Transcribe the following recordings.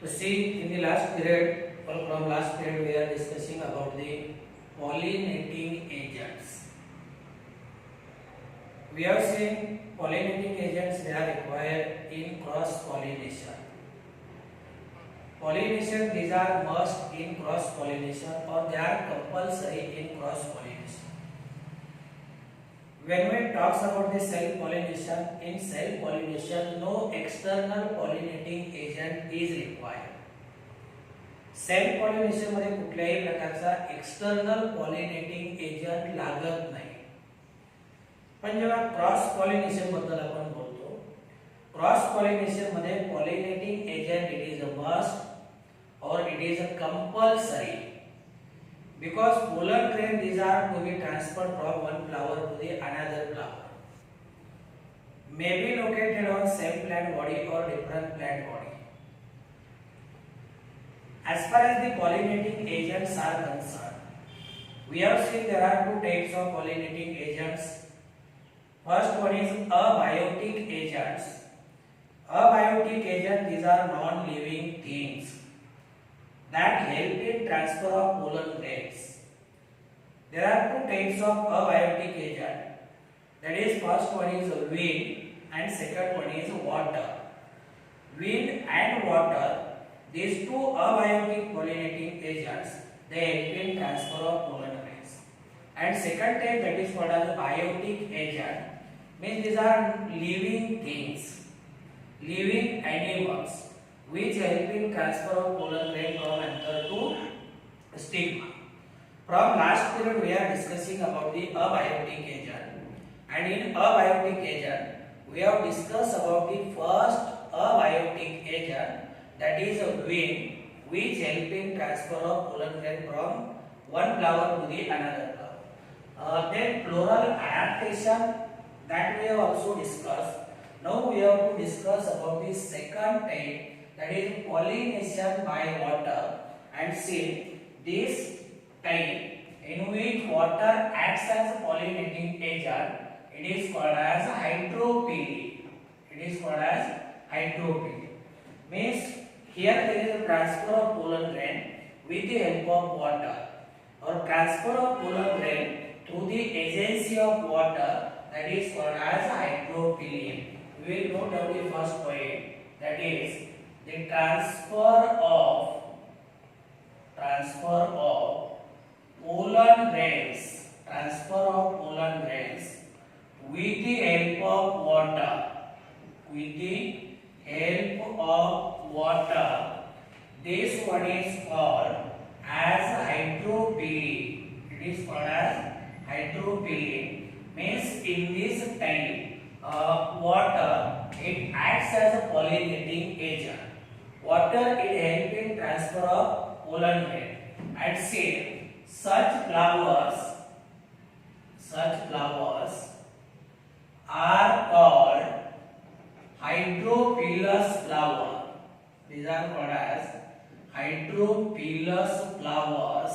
To see in the last period, or from last period, we are discussing about the pollinating agents. We have seen pollinating agents they are required in cross pollination. Pollination, these are must in cross pollination or they are compulsory in cross pollination. When we talks about the self pollination, in self pollination no external pollinating agent is required. Self pollination मध्ये कुठल्याही प्रकारचा external pollinating agent लागत नाही. पण जेव्हा cross pollination बद्दल आपण बोलतो, क्रॉस पॉलिनेशन मध्ये pollinating agent it is a must और it is a compulsory because pollen grain these are to be transferred from one flower to the another flower, may be located on same plant body or different plant body. As far as the pollinating agents are concerned, we have seen there are two types of pollinating agents. First one is abiotic agents. Abiotic agents, these are non-living things that help in transfer of pollen grains. There are two types of abiotic agent. That is, first one is wind and second one is water. Wind and water, these two abiotic pollinating agents, they help in transfer of pollen grains. And second type, that is called as biotic agent, means these are living things, living animals, which help in transfer of pollen grain from anther to stigma. From last period we are discussing about the abiotic agent, and in abiotic agent we have discussed about the first abiotic agent, that is a wind, which help in transfer of pollen grain from one flower to the another flower. Then floral adaptation, that we have also discussed. Now we have to discuss about the second type, that is pollination by water, and see this type in which water acts as a pollinating agent, it is called as hydropily. It is called as hydropily. Means here there is a transfer of pollen grain with the help of water, or transfer of pollen grain through the agency of water, that is called as hydropily. We will note down the first point, that is the transfer of pollen grains, with the help of water, this one is called as hydropily. It is called as hydropily. Means in this type water, it acts as a pollinating agent. Water it helps in transfer of pollen grain, and see such flowers are called hydropilous flower. These are called as hydropilous flowers,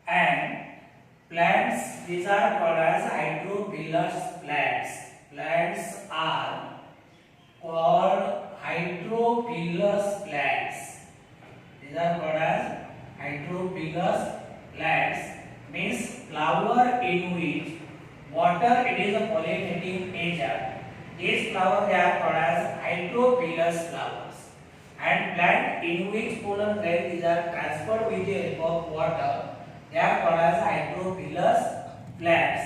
and plants, these are called as hydropilous plants. Plants are called hydropilous plants. These are called as hydropilous plants. Means flower in which water it is a pollinating agent. These flowers they are called as hydropilous flowers. And plant in which pollen grains are transferred with the help of water, they are called as hydropilous plants.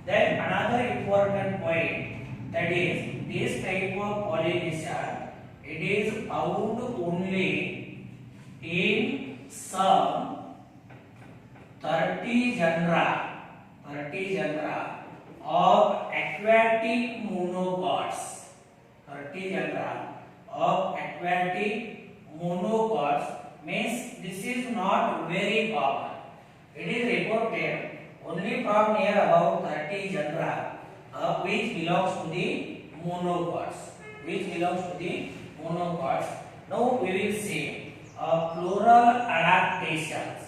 Then another important point, that is this type of pollination, it is found only in some 30 genera of aquatic monocots. 30 genera of aquatic monocots, means this is not very common. It is reported only from near about 30 genera which belongs to the monocots. Now we will see floral adaptations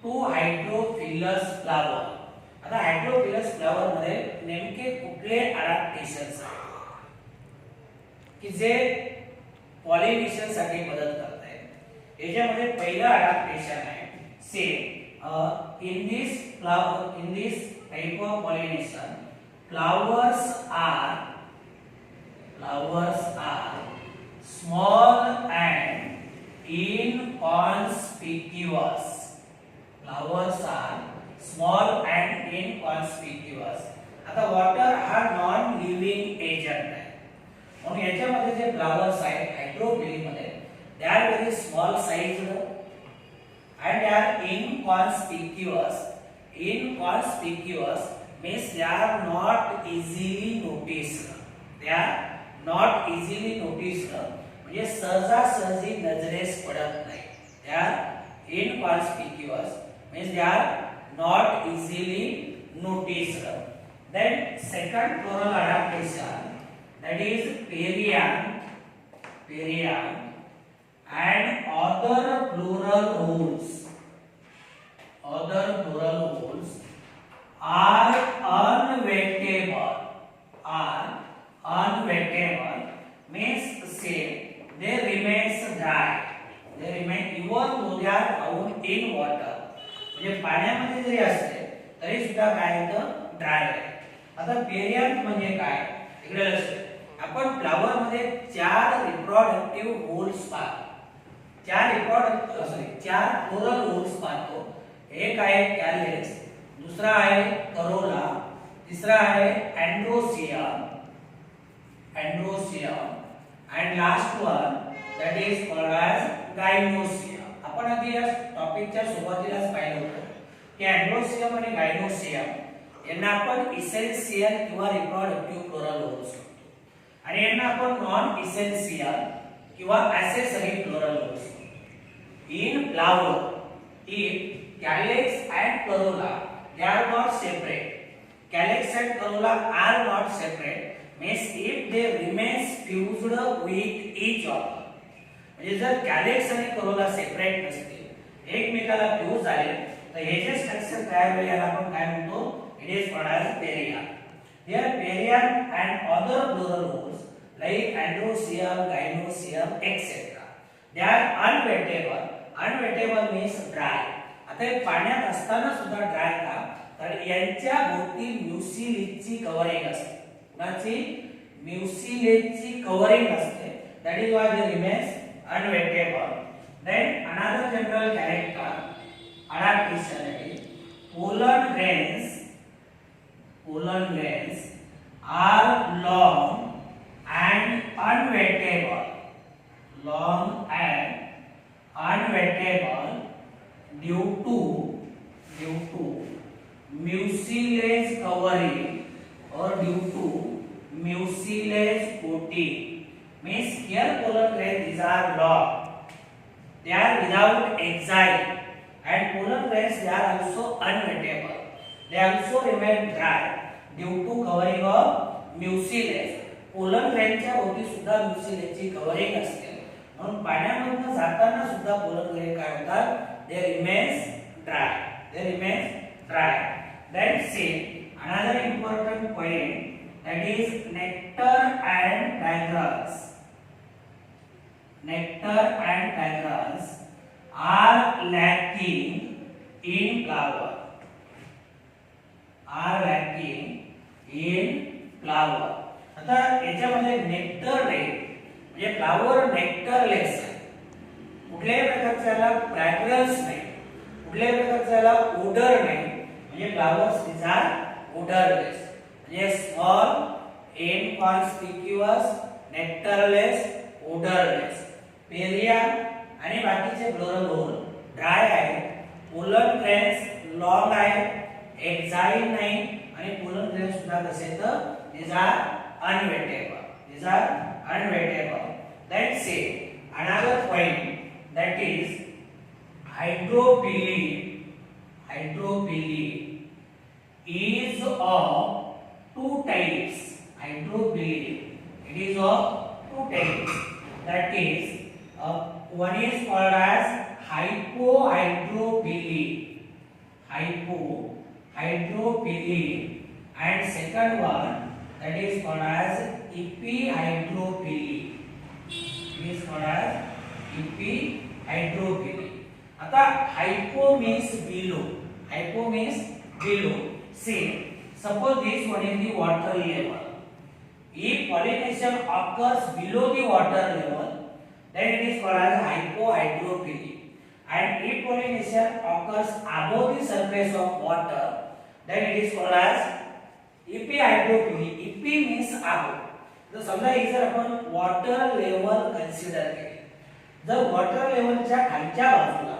to hydrophilous flower. आता hydrophilous flower flower मध्ये नेमके कुठले adaptations आहेत की जे pollination साठी मदत करत आहेत. याच्यामध्ये पहिलं अडॅप्टेशन आहे से in this type of pollination flowers are small and inconspicuous. Flowers are small and inconspicuous. आता वॉटर हा नॉन लिव्हिंग एजंट आहे म्हणून याच्यामध्ये जे फ्लावर्स आहेत हायड्रोफिली मध्ये they are very small sized and they are inconspicuous. Inconspicuous means they are not easily noticed. They are not easily noticed. म्हणजे सहजासहजी नजरेस पडत नाही. They are inconspicuous means they are not easily noticed. Then second floral adaptation, that is perianth and other floral holes are unwettable means say they remains dry. They remain even though they are found in water. म्हणजे पाण्यामध्ये जरी असते तरी सुद्धा काय होतं dry आहे. आता perianth म्हणजे काय इकडे लक्ष. आपण फ्लावर मध्ये 4 रिप्रोडक्टिव्ह होल्स पाहतो. 4 फ्लोरल होल्स पाहतो. एक आहे कॅलेक्स, दूसरा आहे करोला, तीसरा आहे androecium and last one that is called as gynoecium. आपण आधी या टॉपिकच्या सुरुवातीलाच पाहिलं होतं की एंड्रोसियम आणि गायनोसियम यांना आपण इसेन्शियल किंवा रिप्रोडक्टिव्ह फ्लोरल होल्स आणि यांना आपण नॉन इसेन्शियल किंवा accessory floral holes. In flower, if calyx and corolla they are not separate. Calyx and corolla are not separate. Means if they remains fused with each other. म्हणजे जर calyx आणि Corolla separate नसतील एकमेकाला fuse झाले तर हे जे structure तयार होईल याला आपण काय म्हणतो it is called as perianth. Here perianth and other floral holes like androecium, gynoecium etc. They are unwettable. Unwettable means dry. आता हे पाण्यात असताना सुद्धा ड्राय का तर यांच्या भोवती म्युसिलेजची कव्हरिंग असते. कुणाची म्युसिलेजची कव्हरिंग असते. That is why they remains unwettable. Then another general character adaptation is pollen grains are long and unwettable. Long and unwettable due to mucilage covering or due to mucilage coating. Means here pollen grains these are long, they are without exile, and pollen grains they are also unwettable, they also remain dry due to covering of mucilage. pollen grains च्या भोवती सुद्धा mucilageची covering असते म्हणून पाण्यामधून जाताना सुद्धा pollen grain काय होतात they remains dry. Then see another important point, that is nectar and fragrance. Nectar and fragrance are lacking in flower. आता याच्यामध्ये नेक्टर नाही म्हणजे फ्लावर नेक्टरलेस आहे. कुठल्याही प्रकारचा याला फ्रॅग्रन्स नाही, कुठल्याही प्रकारचा याला ओडर नाही. म्हणजे फ्लावर्स these are odorless. म्हणजे small, inconspicuous, nectarless, odorless. Perianth आणि बाकीचे फ्लोरल होल ड्राय आहे. पोलन ग्रेन्स लॉंग आहे, एक्झाइल नाही आणि पोलन ग्रेन्स सुद्धा कसे तर these are unwettable. Then say another point, that is hydrophyll is of 2 types. Hydrophyll it is of 2 types. That is one is called as hypohydrophyll and second one that is called as epihydrophily. It is called as epihydrophily. आता hypo means below. Hypo means below. See, suppose this one is the water level. If pollination occurs below the water level, then it is called as hypohydrophily. And if pollination occurs above the surface of water, then it is called as epihydrophily. Epi means above. तर समजा ही जर आपण water level consider केली, जर water लेवलच्या खालच्या बाजूला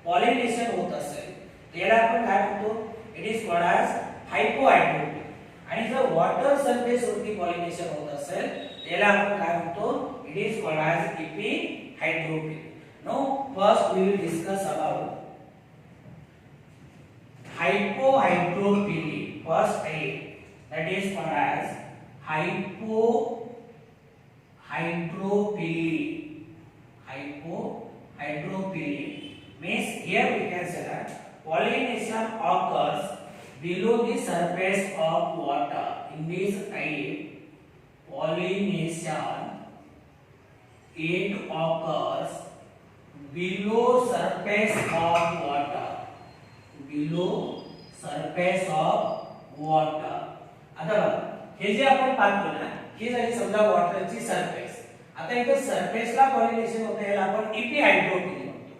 pollination होत असेल त्याला आपण काय म्हणतो, it is called as hypohydrophily. आणि जर वॉटर सरफेस वरती पॉलिनेशन होत असेल त्याला आपण काय म्हणतो, it is called as epihydrophily. Now first we will discuss about hypohydrophily. First A, that is called as hypohydrophily. Hypohydrophily means here we can say that pollination occurs below the surface of water. In this type, pollination it occurs below surface of water. Below surface of water. आता हे जे आपण पाहतो ना, ही झाली समजा वॉटरची surface. आता इथे सरफेसला pollination होतं याला आपण epihydrophily म्हणतो.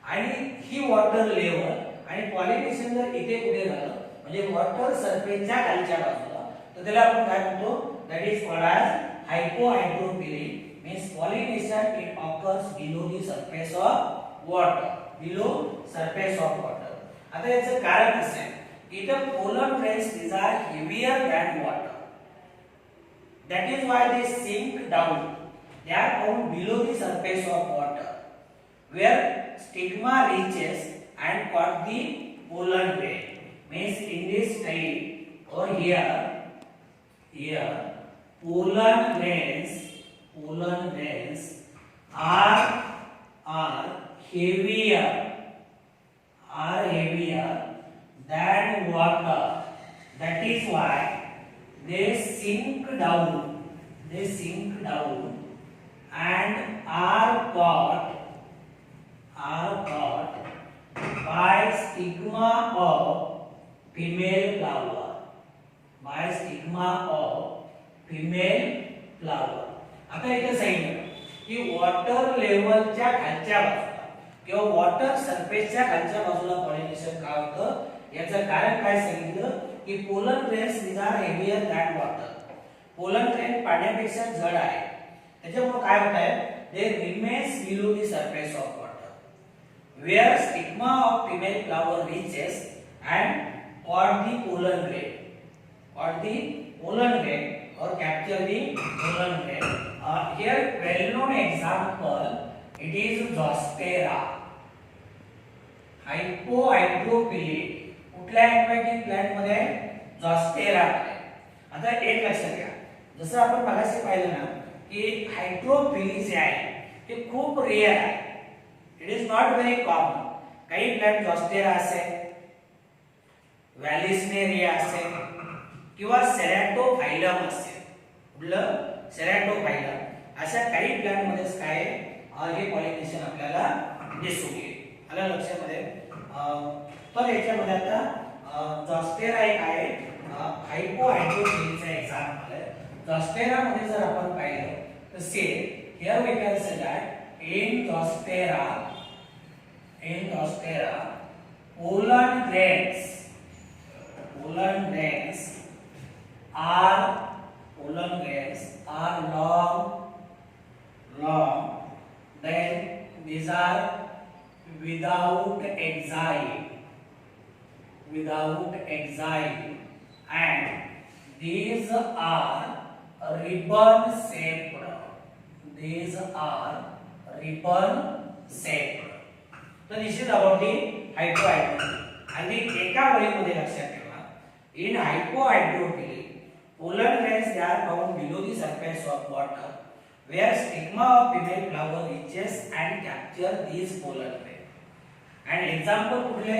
आणि ही वॉटर लेवल आणि पॉलिनेशन जर इथे कुठे झालं म्हणजे वॉटर सरफेसच्या खालच्या बाजूला, तर त्याला आपण काय म्हणतो, that is called as hypohydrophily. means pollination it occurs below the surface of water. Below surface of water. आता याचं कारण असं आहे, इथं pollen grains these are heavier than water. That is why they sink down. They are found below the surface of water, where stigma reaches and caught the pollen grain. Means in this type or here pollen grains are heavier than water. That is why they sink down and are caught by stigma of female flower. आता इथे सांगितलं की water लेवलच्या खालच्या बाजूला किंवा water सरफेसच्या खालच्या बाजूला pollination का होतं, याचं कारण काय सांगितलं की pollen grains these are heavier than water. Pollen grain पाण्यापेक्षा जड आहे, त्याच्यामुळे काय होत आहे, they remains below the surface of water where stigma of female flower reaches and caught the pollen grain or capture the pollen grain. Here well known example, it is Zostera. Hypohydrophily कुठल्या aquatic plant मध्ये, Zostera मध्ये. आता एक लक्षात घ्या, जसं आपण मगाशी पाहिलं ना की हायड्रोफिली जे आहे ते खूप रेअर आहे, it is not very common. काही प्लांट Zostera असेल, व्हॅलिस्नेरिया असेल किंवा सेरॅटोफायलम असेल, कुठलं सेरॅटोफायलम, अशा काही प्लांट मध्ये काय हे पॉलिनेशन आपल्याला दिसून येईल. आलं लक्षामध्ये. तर याच्यामध्ये आता Zostera एक आहे, हायपोहायड्रोफिलीचा एक्झाम्पल आहे. Zostera मध्ये जर आपण पाहिलं तर say here we can say that in Zostera pollen grains are long, then these are without exile, and these are ribbon shaped. तर this is about the hypohydrophily. आणि एका वळीमध्ये लक्षात ठेवा, इन hypohydrophily pollen grains they are found below the surface of water where stigma of female flower reaches and capture these pollen grains. And example कुठले,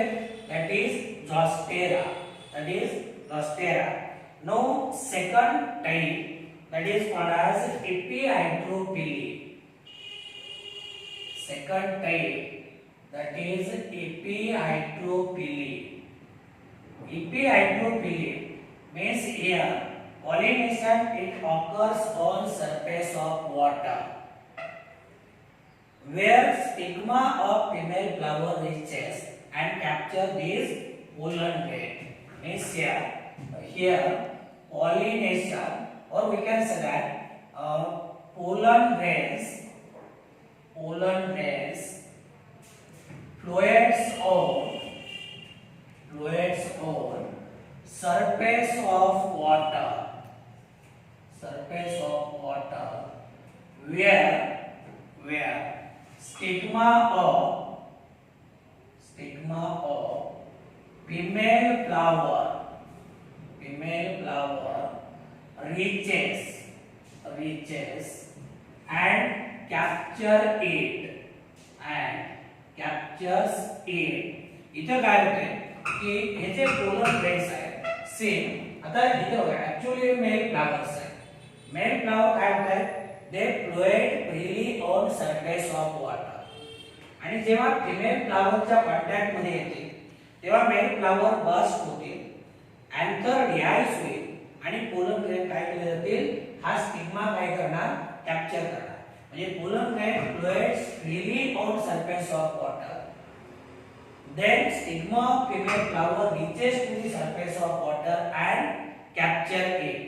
that is Zostera. no second type, that is called as epihydropily. Second type, that is epihydropily. Epihydropily means here pollination it occurs on surface of water where stigma of female flower reaches and capture these pollen grain. Means here pollination, or we can say that pollen grains floats on surface of water where stigma of female flower reaches and captures it. इथं काय होते की हे जे pollen grains आहेत same, आता इथं बघा ऍक्च्युअली मेल फ्लावर्स आहेत. मेल फ्लावर काय होतात, they float freely on surface of water, आणि जेव्हा फिमेल फ्लावरच्या कॉन्टॅक्ट मध्ये येते तेव्हा मेल फ्लावर बस्ट होते, अँथर डिहाइस होईल आणि पोलन ग्रेन काय केले जातील, हा स्टिग्मा काय करणार, कॅप्चर करणार. म्हणजे pollen grain floats freely on surface of water, then stigma of female flower reaches to the surface of water and capture it.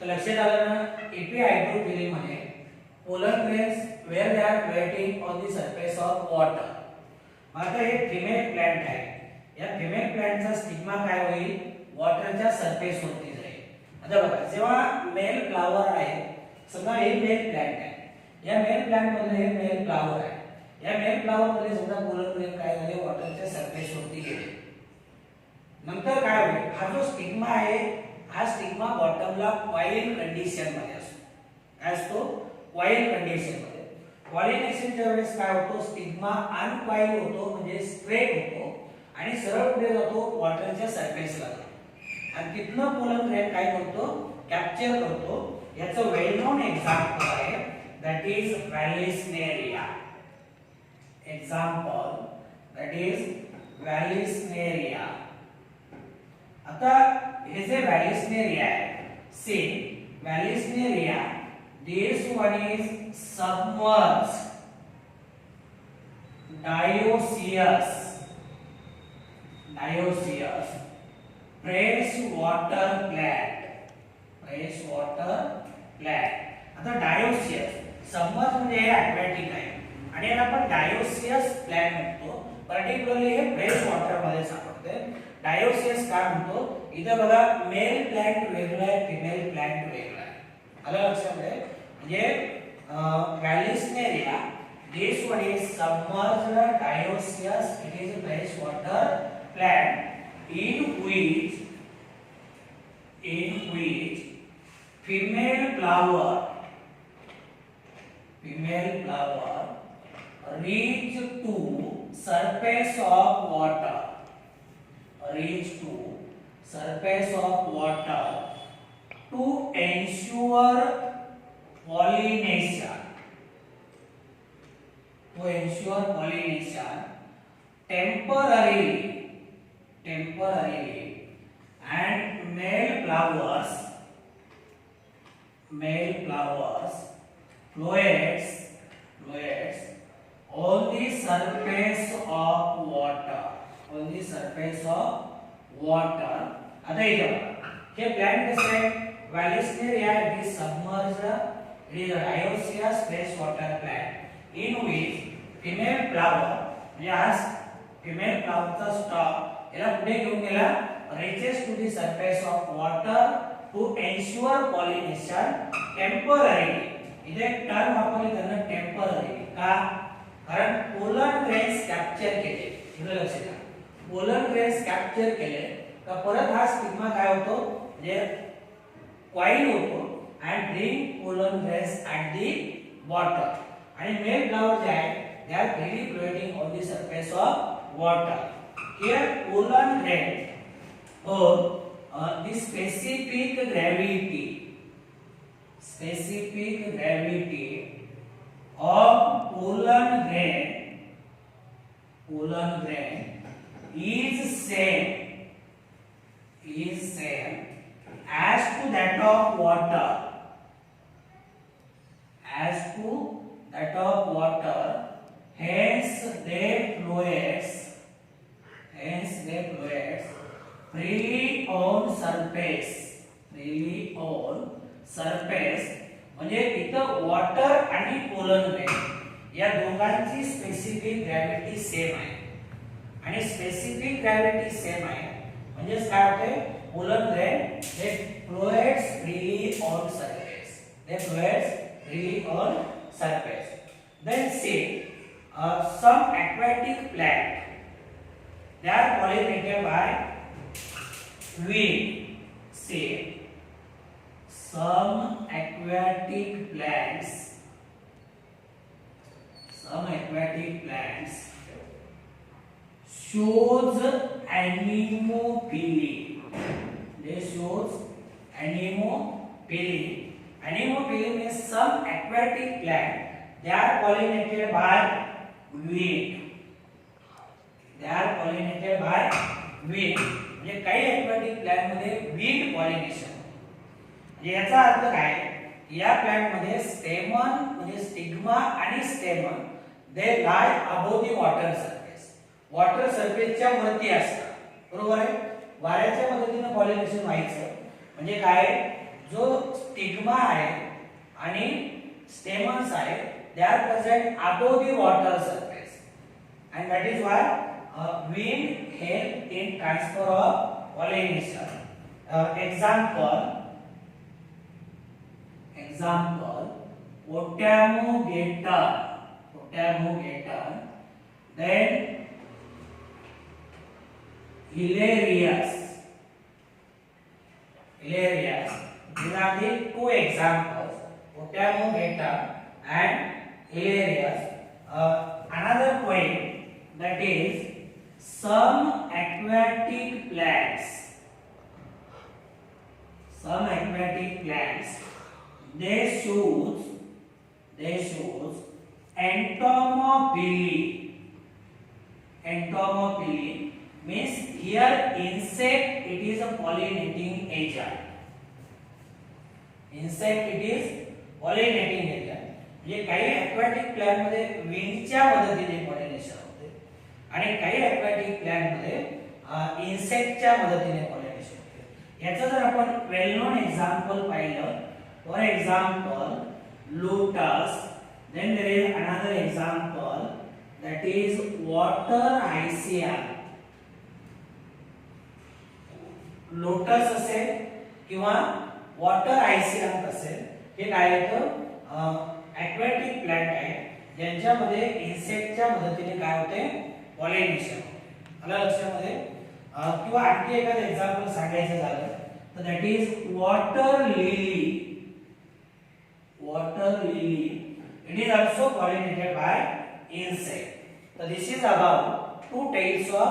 तर लक्षात आलं ना, epihydropily मध्ये pollen grains where they are floating on the surface of water. आता हे female plant आहे, या female प्लांटचा stigma काय होईल, वॉटरच्या सरफेस वरती जाईल. आता बघा जेव्हा मेल फ्लावर आहे, समजा हे मेल प्लांट आहे, या मेल प्लांट मध्ये हे मेल फ्लावर आहे, या मेल फ्लावर मध्ये समजा पोलन ग्रेन काय झाले, वॉटरच्या सरफेस वरती गेले, नंतर काय होईल, हा जो स्टिग्मा आहे हा स्टिग्मा बॉटमला कॉइल कंडिशन मध्ये असतो. काय असतो, कॉइल कंडिशन मध्ये. पॉलिनेशनच्या वेळेस काय होतो, स्टिग्मा अनकॉइल होतो, म्हणजे स्ट्रेट होतो आणि सरळ पुढे जातो, वॉटरच्या सरफेसला जातो, आणि तिथनं पोलन ग्रेन काय करतो, कॅप्चर करतो. याचं वेल नोन एक्झाम्पल आहे, that is Vallisneria. Example that is Vallisneria. आता हे जे व्हॅलिस्नेरिया आहे, see Vallisneria, this one is submerged dioecious freshwater plant. आता डायोसियस सबमर्ज म्हणजे हे aquatic आहे आणि याला आपण डायोसियस प्लांट म्हणतो. पर्टिक्युलरली हे फ्रेश वॉटर मध्ये सापडते. डायोसियस का म्हणतो, इथे बघा मेल प्लांट वेगळा आहे, फिमेल प्लांट वेगळा आहे. आलं लक्षामध्ये, म्हणजे व्हॅलिस्नेरिया, this one is submerged dioecious, it is a freshwater plant in which female flower reach to surface of water to ensure pollination temporarily, and male flowers floats on the surface of water. आता इथे हे plant कसं आहे, Vallisneria is submerged, it is a dioecious fresh water plant in which female flower, म्हणजे हा female फ्लावरचा stock याला पुढे घेऊन गेला, reaches to the surface of water to ensure pollination temporarily. इथे एक टर्म वापरली त्यांना टेम्पररी. का, कारण पोलन ग्रेन्स कॅप्चर केले, इथे लक्षात घ्या, पोलन ग्रेन्स कॅप्चर केले का परत हा स्टिग्मा काय होतो, म्हणजे कॉइल होतो and bring pollen grains at the bottom. आणि मेल फ्लावर जे आहे they are freely floating on the water. Here pollen grain or the specific gravity of pollen grain is same as to that of water, hence they floats freely on surface. म्हणजे इथं water आणि pollen grain या दोघांची specific gravity same आहे आणि specific gravity same आहे म्हणजे काय होते पोलन ग्रेन हे floats freely on surface. Then see some aquatic plant, they are pollinated by wind. See some aquatic plants shows anemophily. They shows anemophily. Anemophily means some aquatic plant, they are pollinated by wind. म्हणजे काही aquatic plant मध्ये wind pollination. याचा अर्थ काय या plant मध्ये स्टेमन म्हणजे stigma आणि स्टेमन दे लाय अबोव द वॉटर सरफेसच्या वरती असतात. बरोबर आहे. वाऱ्याच्या मदतीने पॉलिनेशन व्हायचं म्हणजे काय जो स्टिग्मा आहे आणि स्टेमन्स आहे they are present above the water surface and that is why wind help in transfer of pollination. Example Potamogeton, then Hilarious. These are the two examples, Potamogeton and Hilarious. Another point, that is some aquatic plants they shows entomophily means here insect it is a pollinating agent. म्हणजे काही aquatic plant मध्ये विंडच्या मदतीने pollination होते आणि काही aquatic plant मध्ये इन्सेक्टच्या मदतीने pollination होते. याचं जर आपण वेल नोन एक्झाम्पल पाहिलं, for example lotus, then there is another example that is water hyacinth. Lotus असेल किंवा वॉटर हायसिंथ असेल हे काय येतं aquatic प्लांट आहे ज्यांच्यामध्ये इन्सेक्टच्या मदतीने काय होते पॉलिनेशन होते. आलं लक्षामध्ये. किंवा आणखी एखादं एक्झाम्पल सांगायचं झालं तर that is water lily. It is also pollinated by insect. So this is about two types of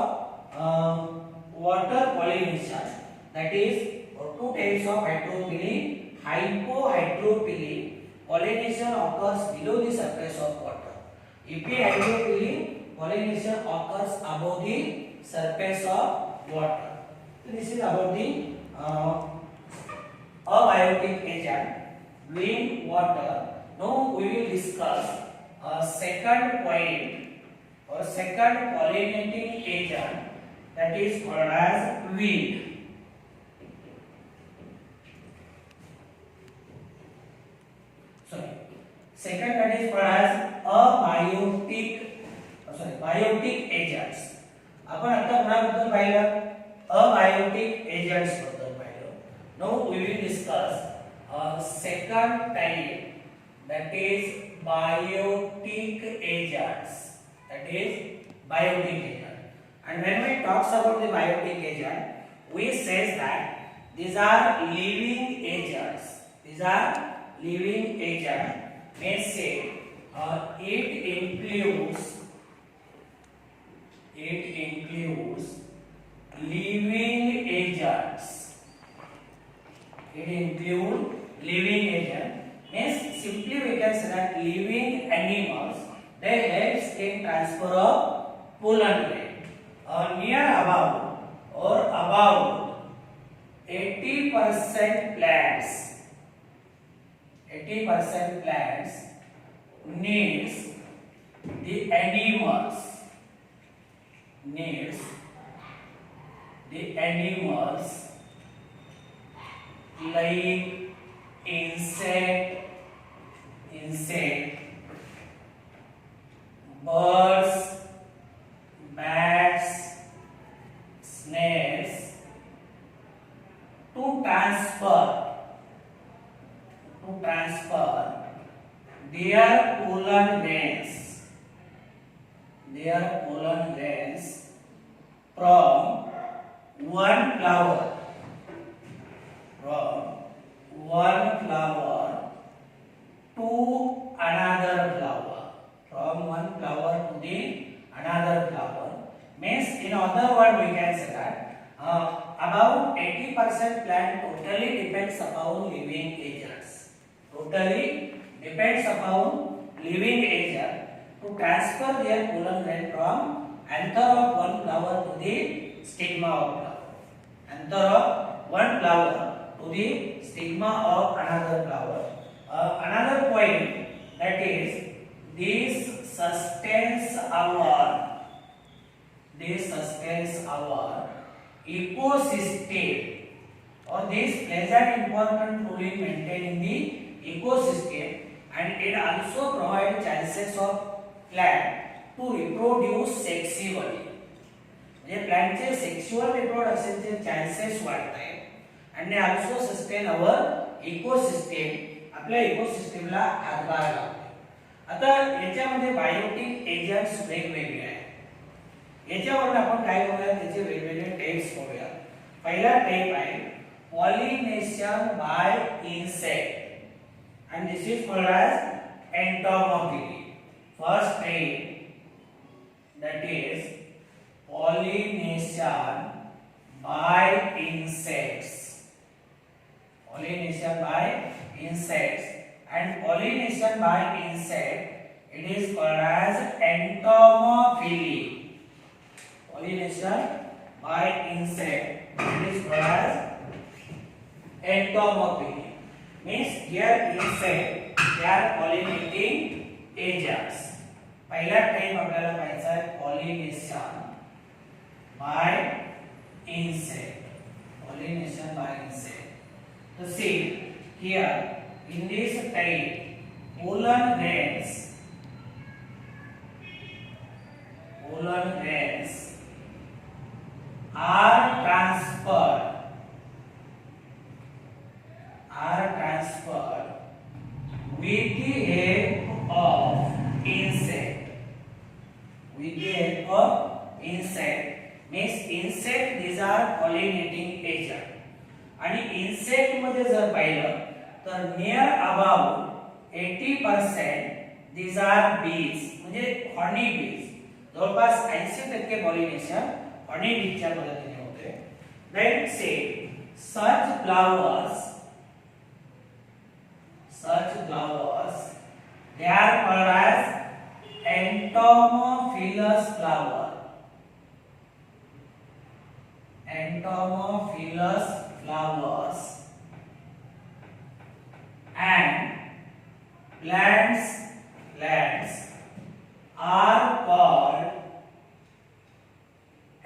water pollination, that is two types of hydrophily. Hypohydrophily pollination occurs below the surface of water. Epihydrophily pollination occurs above the surface of water. So this is about the abiotic agent, wind, water. Now we will discuss a second point or second pollinating agent, that is called as wind. Second that is called as biotic agents. आपण आता कोणाबद्दल पाहिलं abiotic agents बद्दल पाहिलं. Now we will discuss a second type, that is biotic agents. And when we talks about the biotic agent, we says that these are living agents. May say it It includes living agents. It includes living agent. Means simply we can say that living animals, they helps in transfer of pollen grain. Near about or about 80% plants, 80% plants needs the animals, needs the animals like insect, birds, bats, snails to transfer their pollen grains from one flower to another flower, from one flower to the another flower. Means in other word we can say that about 80% plant totally depends upon living agents. Totally depends upon living agent to transfer their pollen grain from anther of one flower to the stigma of flower. Anther of one flower to the stigma of another flower. Another point, that is this sustains our ecosystem, or this plays an important role in maintaining the ecosystem, and it also provides chances of plant to reproduce sexually. म्हणजे प्लांटचे sexual रिप्रोडक्शनचे chances वाढत आहेत आणि also sustain our ecosystem, आपल्या इकोसिस्टमला हातभार लावते. आता याच्यामध्ये biotic agents वेगवेगळे आहेत. याच्यावर आपण काय बघूया, त्याचे वेगवेगळे टाइप्स बघूया. पहिला टाइप आहे pollination by insect, and this is called as entomophagy. First type, that is pollination by insects. Pollination by insects, and pollination by insect, it is called as entomophily. Pollination by insect, it is called as entomophily. Means here insect, they are pollinating agents. पहिला type आपल्याला पाहायचा आहे pollination by insect. Pollination by insect. So see here in this type, pollen grains are transferred with the help of insect. With the help of insect. Means insect, these are pollinating agent. आणि insect मध्ये जर पाहिलं तर near about 80% these are bees, म्हणजे honey bees. जवळपास 80% pollination honey bees च्या मदतीने होते. Then say such flowers, they are called as entomophilous flower. Entomophilous flowers. And plants are called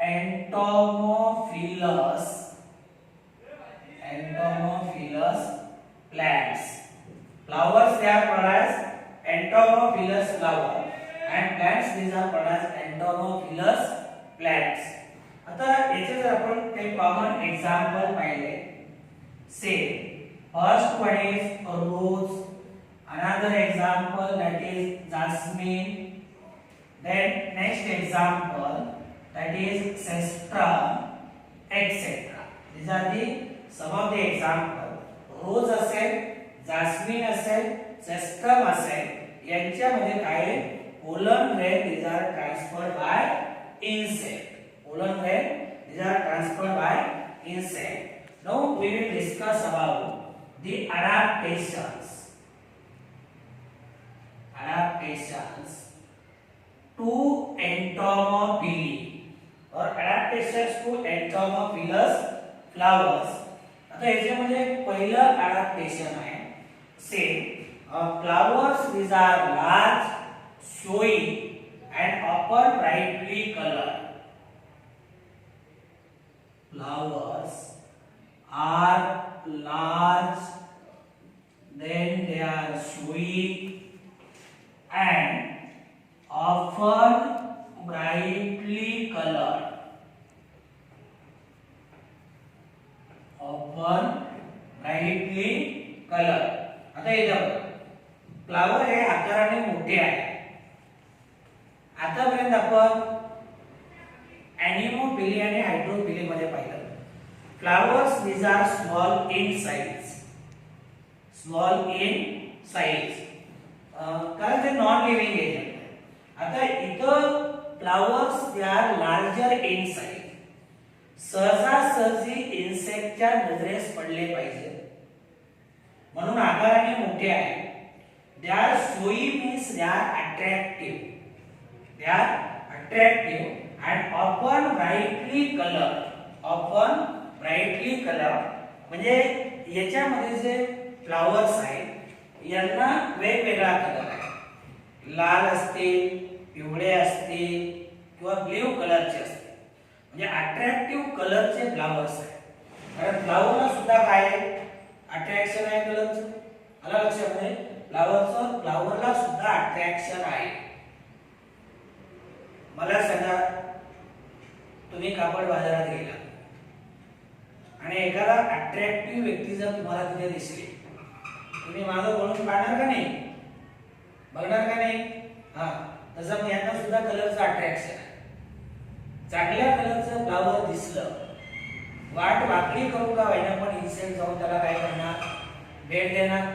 entomophilous plants. Flowers, they are called as entomophilous flower, and plants, these are called as entomophilous plants. आता याचे जर आपण काही common example पाहिले, say first one is rose, another example that is jasmine, then next example that is cestrum, etc. These are the some of the example. रोज असेल, jasmine असेल, सेस्ट्रम असेल, यांच्यामध्ये काय pollen grain, these are transferred by insect. Pollen grain, these are transferred by insect. Now we will discuss about the adaptations. Adaptations to entomophily or adaptations to entomophilous flowers. आता याच्यामध्ये पहिलं adaptation आहे same flowers these are large, showy and often brightly colored. Flowers are large, then they are showy and often brightly colored. Often brightly colored. आता इथं flower हे आकाराने मोठे आहे. आतापर्यंत आपण एनिमोफिली आणि हायड्रोफिली मध्ये पाहिलं. Flowers these are small in size. Small in size. कारण ते नॉन लिव्हिंग एजंट आहे. आता इथं flowers they are larger in size. सहजासहजी इन्सेक्टच्या नजरेस पडले पाहिजे म्हणून आकाराने मोठे आहे. they are showy means they are attractive. They are attractive and often brightly colored. Often brightly colored म्हणजे याच्यामध्ये जे फ्लावर्स आहेत यांना वेगवेगळा कलर आहे. लाल असतील, पिवळे असतील किंवा ब्ल्यू कलरचे असतील. म्हणजे अट्रॅक्टिव्ह कलरचे फ्लावर्स आहेत. कारण फ्लावरला सुद्धा काय आहे अट्रॅक्शन आहे कलरचं. आला लक्षामध्ये फ्लावरला सुद्धा अट्रॅक्शन आहे. मला सांगा तुम्ही कापड बाजारात गेला आणि एखादा अट्रॅक्टिव्ह व्यक्ती जर तुम्हाला तिथे दिसली तुम्ही मागे वळून पाहणार का नाही बघणार का नाही. हा तसं मग यांना सुद्धा कलरचं अट्रॅक्शन आहे. चांगल्या कलरचं फ्लावर दिसलं वाट वाकडी करू का व्हायना पण इन्सेक्ट जाऊन त्याला काय करणार भेट देणार.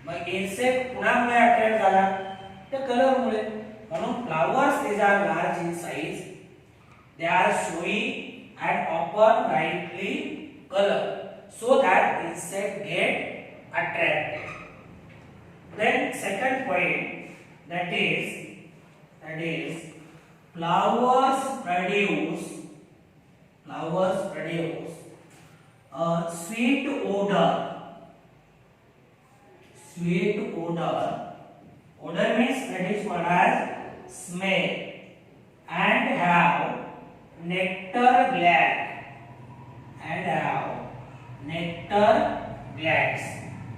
मग इन्सेक्ट कुणामुळे अट्रॅक्ट झाला त्या कलरमुळे. म्हणून flowers these are large in size, they are showy and often brightly colored so that insect get attracted. Then second point that is flowers produce a sweet odor. Sweet odor means that is what as smell and have nectar gland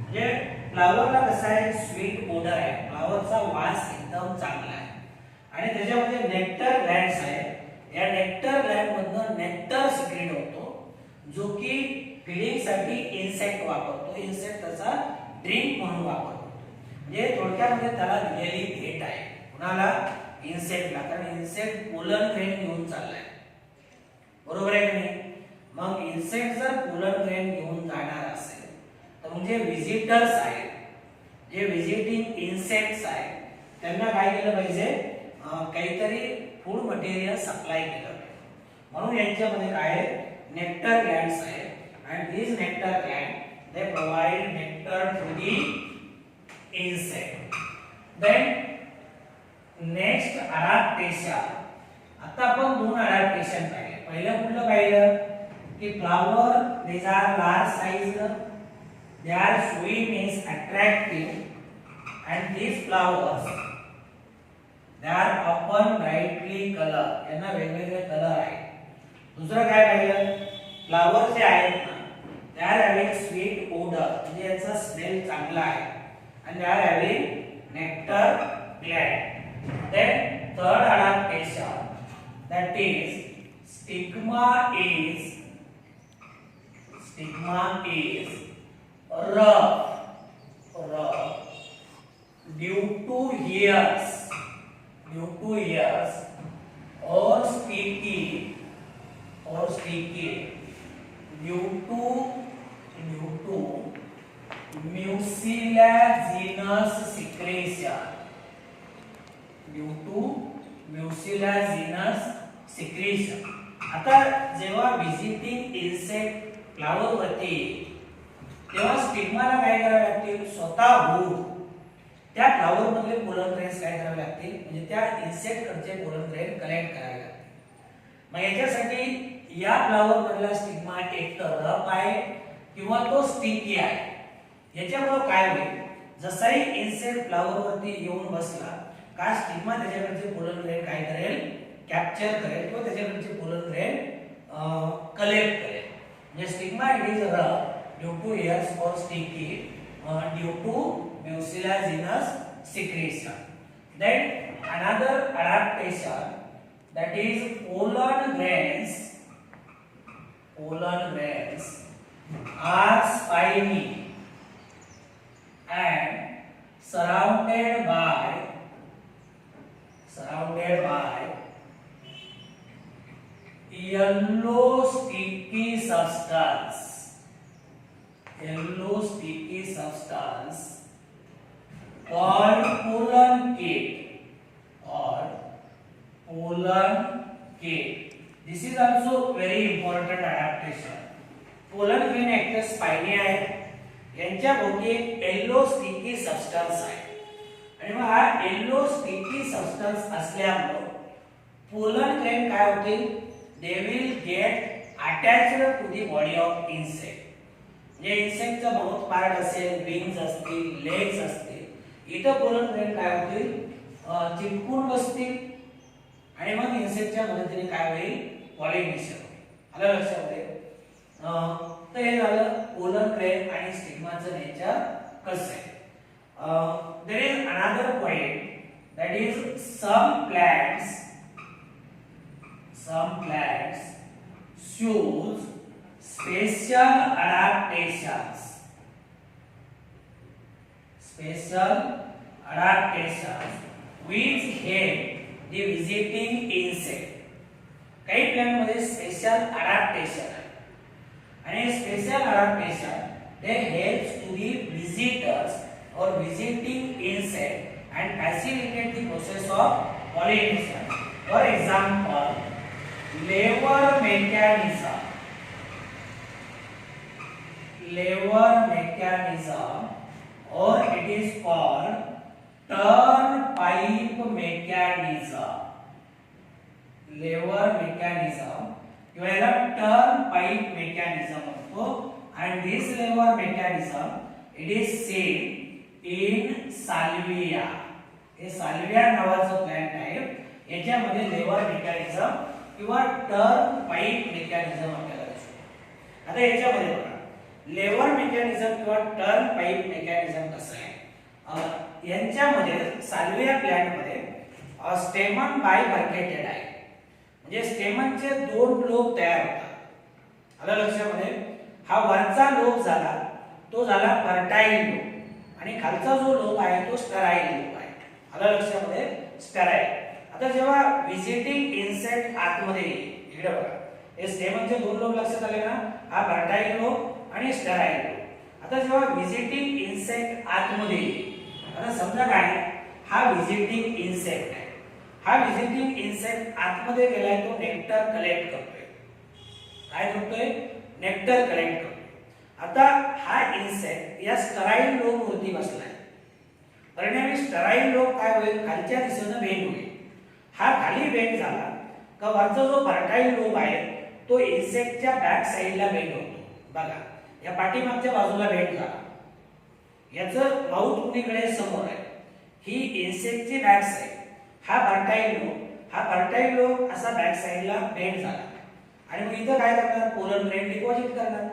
म्हणजे फ्लावरला कसा आहे sweet order आहे. फ्लावरचा वास एकदम चांगला आहे आणि त्याच्यामध्ये नेक्टर ग्लँड्स आहेत. या नेक्टर ग्लँड मधून नेक्टर सिक्रेट होतो जो की फिलिंग साठी इन्सेक्ट वापरतो. इन्सेक्ट त्याचा ड्रिंक म्हणून वापरतो. म्हणजे थोडक्यामध्ये त्याला दिलेली भेट आहे कुणाला इन्सेक्टला. कारण इन्सेक्ट पोलन ग्रेन घेऊन चाललाय बरोबर आहे की नाही. मग इन्सेक्ट जर पोलन ग्रेन घेऊन जाणार असेल तर म्हणजे विजिटर्स आहेत जे विजिटिंग इन्सेक्ट्स आहेत त्यांना काय केलं पाहिजे काहीतरी फूड मटेरियल सप्लाय केलं पाहिजे. म्हणून यांच्यामध्ये काय आहे नेक्टर ग्लँड्स आहेत and these nectar gland they provide nectar to the insect. Then next adaptation. आता आपण दोन adaptation पाहिले. पहिलं कुठलं पाहिलं की flower these are large sized, they are showy means attractive and these flowers they are often brightly colored. यांना वेगवेगळे कलर आहेत. दुसरं काय पाहिलं फ्लावर जे आहेत ना they are having sweet odor म्हणजे याचा स्मेल चांगला आहे and they are having nectar gland. Then third adaptation that is stigma is rough due to hairs or sticky due to mucilaginous secretion. Due to mucilaginous genus secretion. आता जेव्हा visiting insect flower वरती तेव्हा स्टिग्माला काय करावे लागतील, स्वतःहून त्या flower मधले पोलन ग्रेन्स काय करावे लागतील, म्हणजे त्या इन्सेक्ट कडचे पोलन ग्रेन कलेक्ट करावे लागतील. मग याच्यासाठी या फ्लावर मधला स्टिग्मा एक तर रफ आहे किंवा तो स्टिकी आहे. याच्यामुळे काय होईल, जसाही इन्सेक्ट फ्लावर वरती येऊन बसला का स्टिग्मा त्याच्याकडचे पोलन ग्रेन काय करेल, कॅप्चर करेल किंवा त्याच्याकडचे पोलन ग्रेन कलेक्ट करेल. म्हणजे stigma it is rough due to hairs और sticky due to mucilaginous secretion. Then another adaptation, that is pollen grains are spiny and surrounded by yellow sticky substance called pollen cake. This is also very important adaptation. Pollen grain एकतर spiny आहे, यांच्या भोवती एक yellow sticky substance आहे आणि मग हा yellow sticky substance असल्यामुळे पोलन ग्रेन काय होतील, they will get attached to the body of insect. म्हणजे इन्सेक्टचा माउथ पार्ट असेल, विंग्स असतील, लेग्स असतील, इथं पोलन ग्रेन काय होतील, चिटकून बसतील आणि मग इन्सेक्टच्या मदतीने काय होईल, पॉलिनेशन होईल. आलं लक्षामध्ये. तर हे झालं पोलन ग्रेन आणि स्टिग्माचं नेचर कसं आहे. There is another point, that is some plants shows special adaptations which help the visiting insect. काही प्लांट मध्ये स्पेशल अडॅप्टेशन आहे आणि special adaptation they helps to the visitors or visiting insect and facilitate the process of pollination. For example, lever mechanism or it is called turnpike mechanism. Lever mechanism किंवा याला turnpike mechanism म्हणतो. And this lever mechanism it is seen in salvia. हे salvia नावाचं plant आहे, याच्यामध्ये lever mechanism किंवा turnpike mechanism आपल्याला दिसतो. आता याच्यामध्ये बघा लेवर मेकॅनिझम किंवा turnpike mechanism कसं आहे, यांच्यामध्ये साल्विया प्लांट मध्ये स्टेमन बायफर्केटेड आहे, म्हणजे स्टेमनचे दोन लोब तयार होतात. आलं लक्षामध्ये. हा वरचा लोब झाला तो झाला फर्टाईल लोब आणि खालचा जो लोब आहे तो स्टराईल लोब आहे. आलं लक्षामध्ये, स्टराईल. आता जेव्हा व्हिजिटिंग इन्सेक्ट आतमध्ये इकडे बघा, हे स्टेमनचे दोन लोब लक्षात आले ना, हा फर्टाईल लोब आणि स्टराईल लोब. आता जेव्हा व्हिजिटिंग इन्सेक्ट आतमध्ये, आता समजा काय, हा व्हिजिटिंग इन्सेक्ट आहे, हा व्हिजिटिंग इन्सेक्ट आतमध्ये गेलाय, तो नेक्टर कलेक्ट करतोय. काय करतोय, नेक्टर कलेक्ट करतोय. आता हा इन्सेक्ट या स्टराईल लोब वरती बसलाय, परिणामी स्टराईल लोब काय होईल, खालच्या दिशेने बेंड होईल. हा खाली बेंड झाला का वरचा जो फर्टाईल लोब आहे तो इन्सेक्टच्या बॅक साइडला बेंड होतो. बघा या पाठीमागच्या बाजूला बेंड झाला, याचं माउथ कुणीकडे समोर आहे, ही इन्सेक्टची बॅक साइड. हा फर्टाईल लोब असा बॅक साइडला बेंड झाला आणि मग इथं काय करणार, पोलन ग्रेन डिपॉझिट करणार.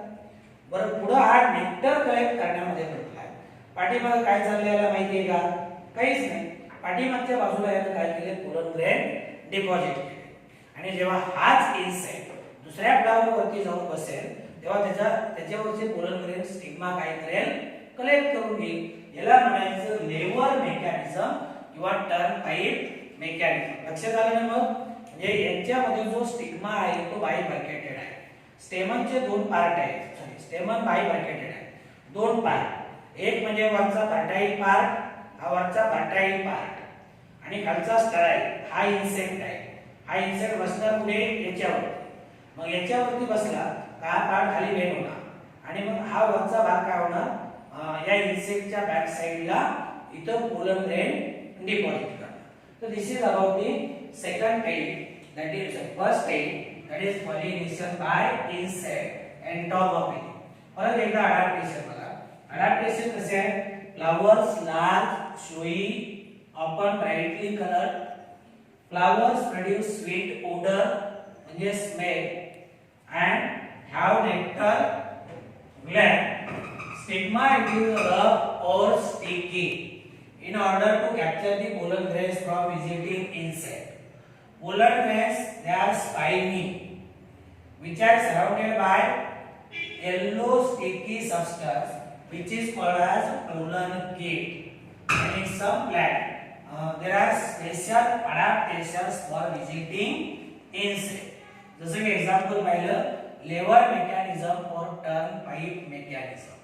बरं पुढे हा नेक्टर कलेक्ट करण्यामध्ये म्हटलाय, पाठीमागे काय चाललंय याला माहिती आहे का, काहीच नाही. पाठीमागच्या बाजूला यानं काय केले, पोलन ग्रेन डिपॉझिट केले आणि जेव्हा हाच इन्सेक्ट दुसऱ्या फ्लावर वरती जाऊन बसेल तेव्हा त्याच्यावरचे पोलन ग्रेन स्टिग्मा काय करेल, कलेक्ट करून घेईल. याला म्हणायचं लेवर मेकॅनिझम किंवा टर्नपाइक मेकॅनिझम. लक्षात आलं ना. मग म्हणजे यांच्यामध्ये जो स्टिग्मा आहे तो बायफर्केटेड आहे. स्टेमनचे दोन पार्ट आहेत, स्टेमन बायफर्केटेड आहे, दोन पार्ट. एक म्हणजे वरचा फर्टाईल पार्ट, हा वरचा फर्टाईल पार्ट आणि खालचा स्टराईल, हा इन्सेक्ट आहे. हा इन्सेक्ट बसणार कुठे याच्यावर, मग याच्यावरती बसला का हा पार्ट खाली बेंड होणार आणि मग हा वरचा भाग काय होणार या इन्सेक्टच्या बॅक साइडला इथं पोलन ग्रेन डिपॉझिट करणार. So this is about the second aid, that is first aid, that is pollination by insect entomophy. परत एकदा अडॅप्टेशन बघा. अडॅप्टेशन कसे आहे, flowers large showy often brightly colored, flowers produce sweet odor म्हणजे smell and have nectar gland, stigma it is rough or sticky in order to capture the pollen grains from visiting insect. Pollen grains, they are spiny which are surrounded by yellow sticky substance which is called as pollen kit. And in some plant there are special adaptations for visiting insect. जसं की example पाहिलं लेवर mechanism और turn pipe mechanism.